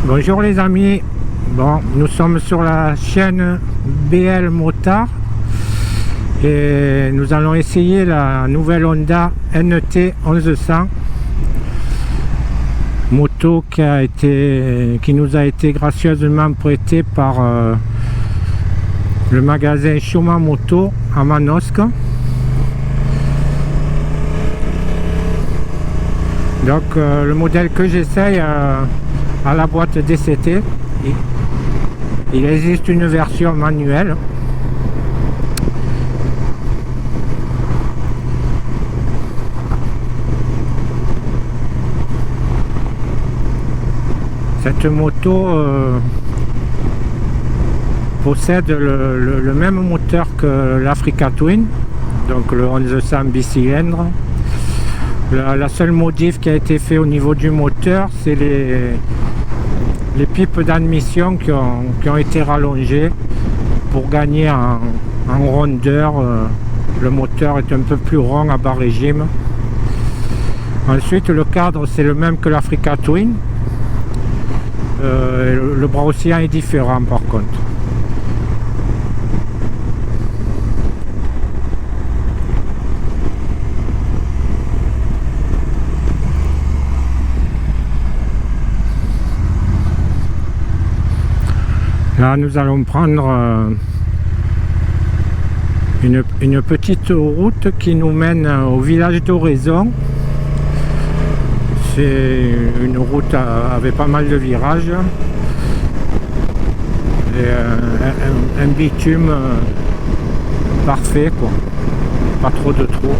Bonjour les amis, bon, nous sommes sur la chaîne BL Motard et nous allons essayer la nouvelle Honda NT 1100 moto qui nous a été gracieusement prêtée par le magasin Shuma Moto à Manosque. Donc le modèle que j'essaye à la boîte DCT, il existe une version manuelle. Cette moto possède le même moteur que l'Africa Twin, donc le 1100 bicylindre. La seule modif qui a été fait au niveau du moteur, c'est les pipes d'admission qui ont été rallongées pour gagner en rondeur. Le moteur est un peu plus rond à bas régime. Ensuite, le cadre, c'est le même que l'Africa Twin. Le bras oscillant est différent par contre. Là, nous allons prendre une petite route qui nous mène au village d'Oraison. C'est une route avec pas mal de virages et un bitume parfait, quoi. Pas trop de trous.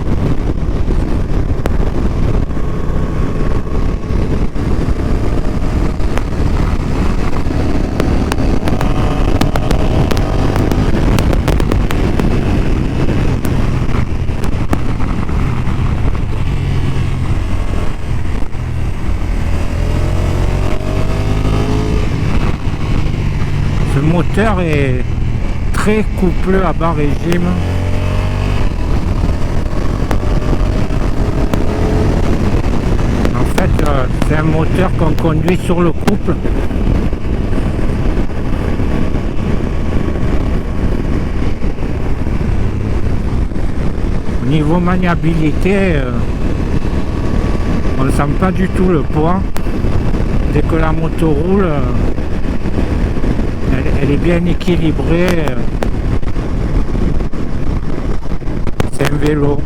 Le moteur est très coupleux à bas régime. En fait, c'est un moteur qu'on conduit sur le couple. Au niveau maniabilité, on ne sent pas du tout le poids. Dès que la moto roule, elle est bien équilibrée. C'est un vélo.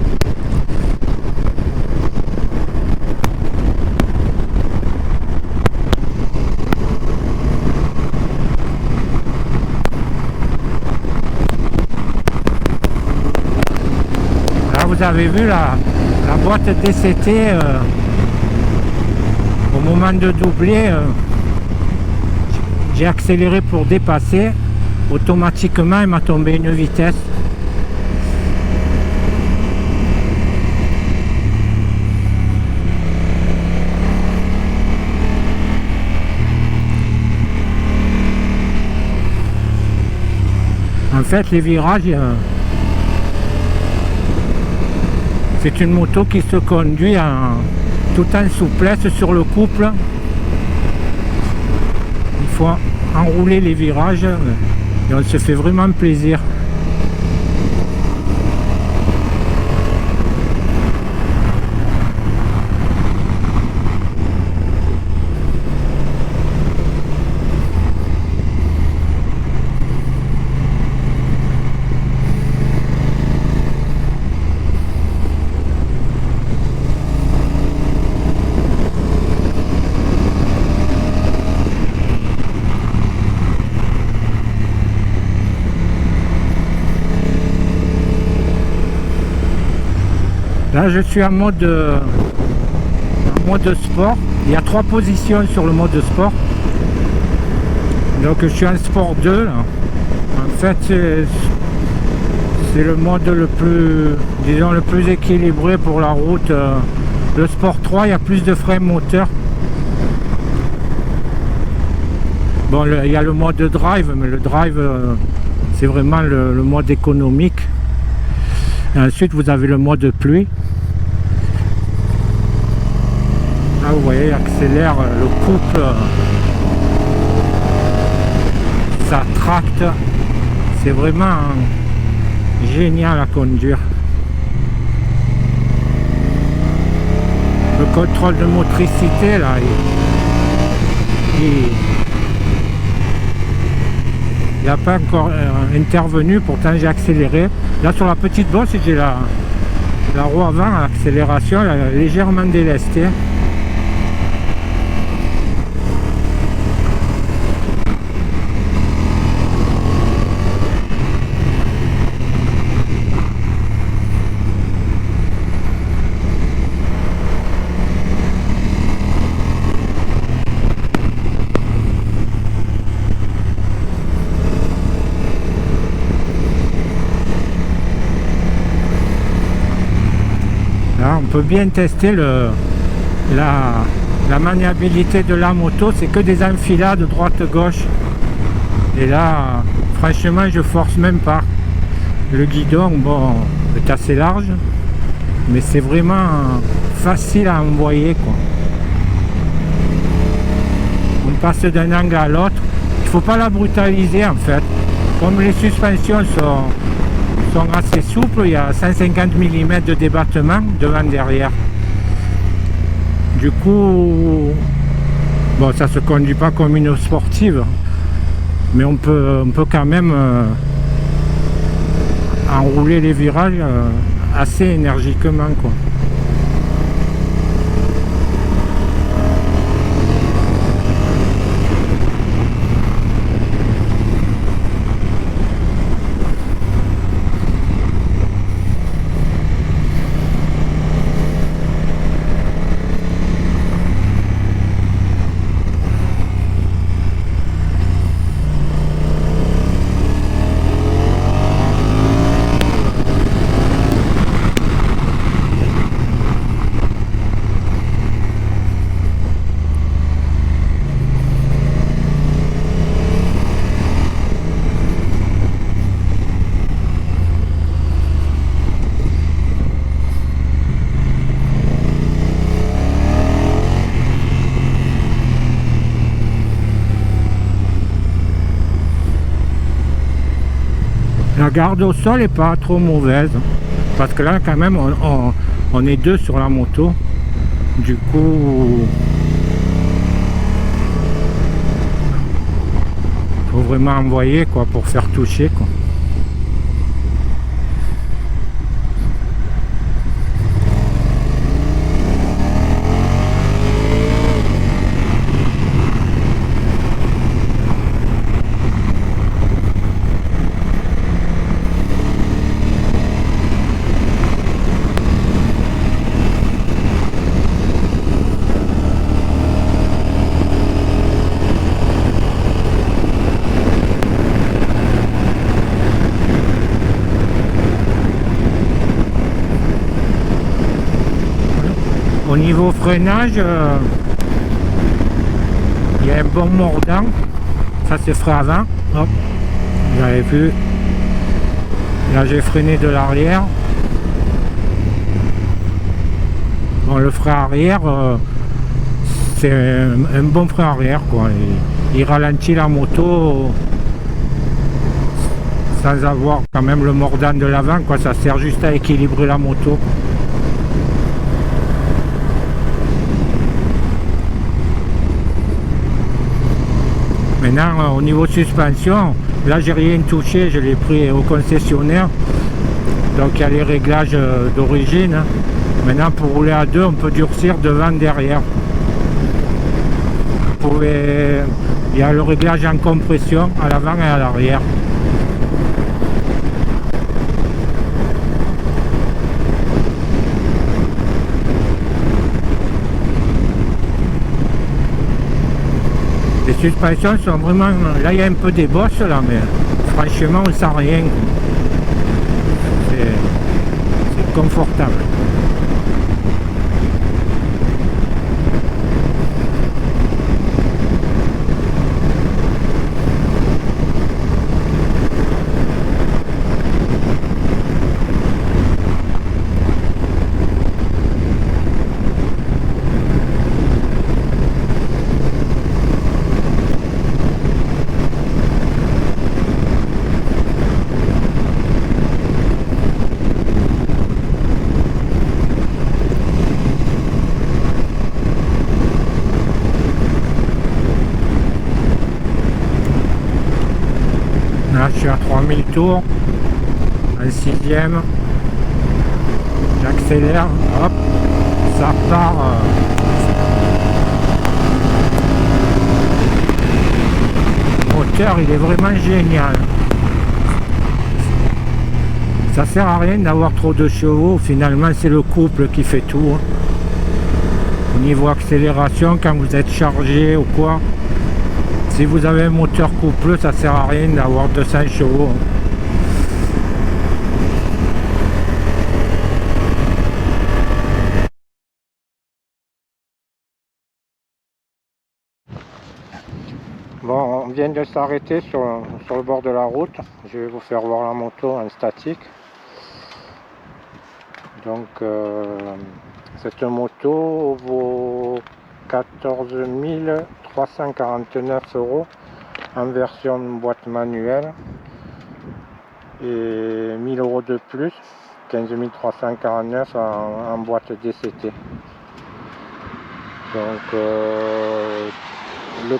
Là, vous avez vu la boîte DCT au moment de doubler. J'ai accéléré pour dépasser, automatiquement il m'a tombé une vitesse. En fait, les virages, c'est une moto qui se conduit tout en souplesse sur le couple. Il faut enrouler les virages et on se fait vraiment plaisir. Là, je suis en mode sport. Il y a 3 positions sur le mode sport. Donc, je suis en sport 2. Là. En fait, c'est le mode le plus, disons, le plus équilibré pour la route. Le sport 3, il y a plus de frein moteur. Bon, il y a le mode drive, mais le drive, c'est vraiment le mode économique. Et ensuite, vous avez le mode pluie. Là, vous voyez, il accélère le couple. ça tracte. C'est vraiment génial à conduire. Le contrôle de motricité là, il n'a pas encore intervenu, pourtant j'ai accéléré. Là sur la petite bosse, j'ai la roue avant à accélération, elle a légèrement délestée. Là, on peut bien tester la maniabilité de la moto, c'est que des enfilades droite-gauche. Et là, franchement, je force même pas. Le guidon, bon, est assez large, mais c'est vraiment facile à envoyer, quoi. On passe d'un angle à l'autre. Il faut pas la brutaliser en fait. Comme les suspensions sont assez souples, il y a 150 mm de débattement devant derrière. Du coup, bon, ça se conduit pas comme une sportive, mais on peut quand même enrouler les virages assez énergiquement, quoi. La garde au sol est pas trop mauvaise, parce que là quand même on est deux sur la moto, du coup faut vraiment envoyer, quoi, pour faire toucher, quoi. Au niveau freinage, il y a un bon mordant. Ça c'est frein avant. Hop, j'avais vu. Là j'ai freiné de l'arrière. Bon, le frein arrière, c'est un bon frein arrière, quoi. Il ralentit la moto sans avoir quand même le mordant de l'avant, quoi. Ça sert juste à équilibrer la moto. Maintenant, au niveau suspension, là j'ai rien touché, je l'ai pris au concessionnaire. Donc il y a les réglages d'origine. Maintenant, pour rouler à deux, on peut durcir devant, derrière. Il y a le réglage en compression à l'avant et à l'arrière. Les suspensions sont vraiment... Là, il y a un peu des bosses, là, mais franchement, on sent rien. C'est confortable. 3000 tours, en 6e, j'accélère, hop, ça part. Le moteur il est vraiment génial. Ça sert à rien d'avoir trop de chevaux, finalement c'est le couple qui fait tout. Au niveau accélération, quand vous êtes chargé ou quoi, si vous avez un moteur couple, ça sert à rien d'avoir 200 chevaux. Bon, on vient de s'arrêter sur le bord de la route. Je vais vous faire voir la moto en statique. Donc, cette moto vaut 14 349 € en version boîte manuelle et 1000 € de plus, 15 349 en boîte DCT. Donc, le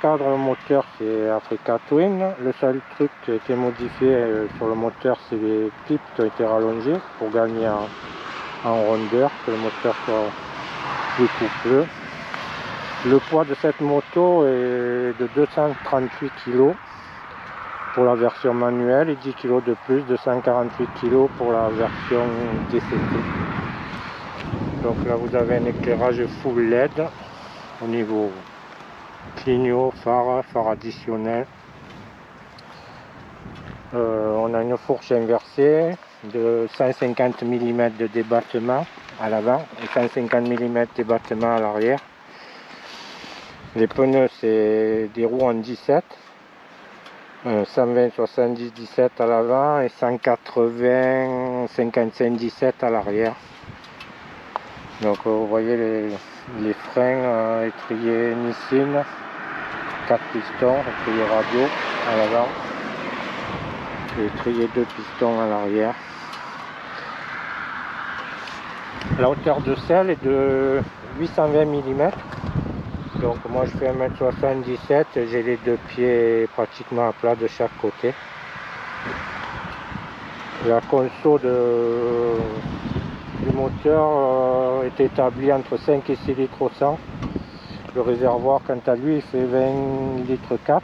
cadre moteur c'est Africa Twin. Le seul truc qui a été modifié sur le moteur, c'est les pipes qui ont été rallongées pour gagner en rondeur, que le moteur soit plus coupleux. Le poids de cette moto est de 238 kg pour la version manuelle et 10 kg de plus, 248 kg pour la version DCT. Donc là vous avez un éclairage full LED au niveau clignot, phare additionnel. On a une fourche inversée de 150 mm de débattement à l'avant et 150 mm de débattement à l'arrière. Les pneus c'est des roues en 17, 120 70 17 à l'avant et 180 55 17 à l'arrière. Donc vous voyez les freins étriers Nissin, 4 pistons, étrier radio à l'avant et étrier 2 pistons à l'arrière. La hauteur de selle est de 820 mm. Donc moi je fais 1m77, j'ai les deux pieds pratiquement à plat de chaque côté. La console du moteur est établie entre 5 et 6 litres au 100. Le réservoir quant à lui il fait 20 litres 4.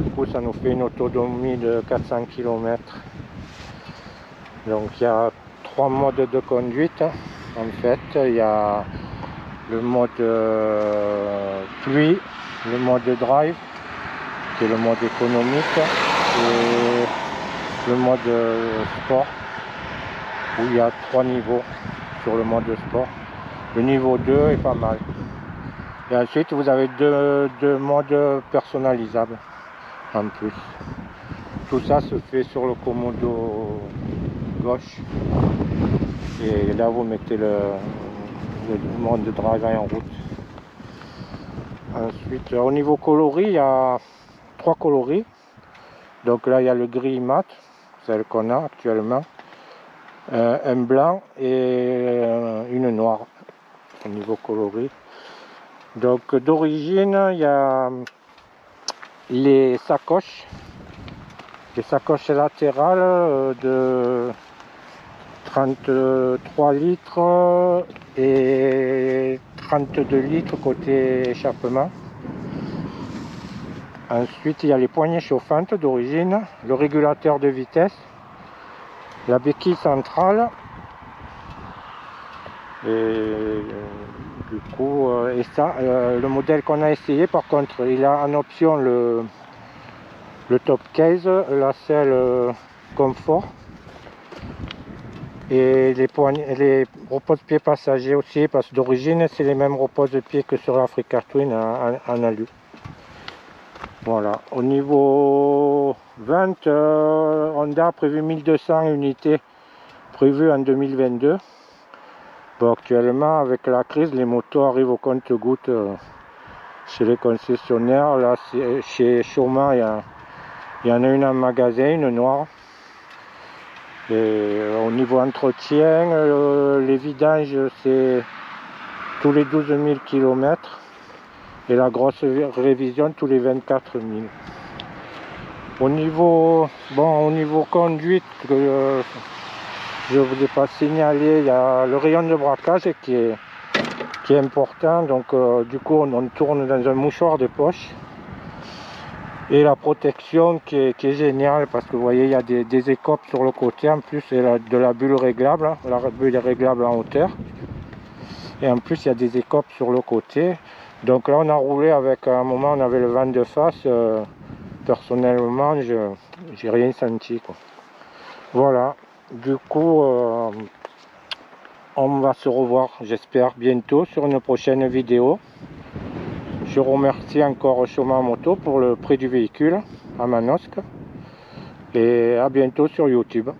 Du coup ça nous fait une autonomie de 400 km. Donc il y a 3 modes de conduite en fait. Il y a le mode pluie, le mode drive qui est le mode économique et le mode sport où il y a 3 niveaux sur le mode sport. Le niveau 2 est pas mal. Et ensuite vous avez deux modes personnalisables en plus. Tout ça se fait sur le commodo gauche. Et là vous mettez le mode de drive en route. Ensuite au niveau coloris, il y a 3 coloris. Donc là il y a le gris mat, celle qu'on a actuellement, un blanc et une noire au niveau coloris. Donc d'origine il y a les sacoches latérales de 33 litres et 32 litres côté échappement. Ensuite il y a les poignées chauffantes d'origine, le régulateur de vitesse, la béquille centrale et du coup et ça le modèle qu'on a essayé par contre il a en option le top case, la selle confort et les repose-pieds passagers aussi, parce que d'origine c'est les mêmes repose-pieds que sur l'Africa Twin en alu. Voilà, au niveau vente, Honda a prévu 1200 unités prévues en 2022. Bon, actuellement avec la crise les motos arrivent au compte-gouttes chez les concessionnaires. Là chez Choma il y en a une en magasin, une noire. Et au niveau entretien, les vidanges c'est tous les 12 000 km et la grosse révision tous les 24 000. Au niveau conduite, je vous ai pas signalé, il y a le rayon de braquage qui est important. Donc du coup on tourne dans un mouchoir de poche. Et la protection qui est géniale, parce que vous voyez il y a des écopes sur le côté, en plus c'est de la bulle réglable, hein. La bulle est réglable en hauteur. Et en plus il y a des écopes sur le côté. Donc là on a roulé avec, à un moment on avait le vent de face, personnellement j'ai rien senti, quoi. Voilà, du coup on va se revoir, j'espère, bientôt sur une prochaine vidéo. Je remercie encore Choma Moto pour le prix du véhicule à Manosque. Et à bientôt sur YouTube.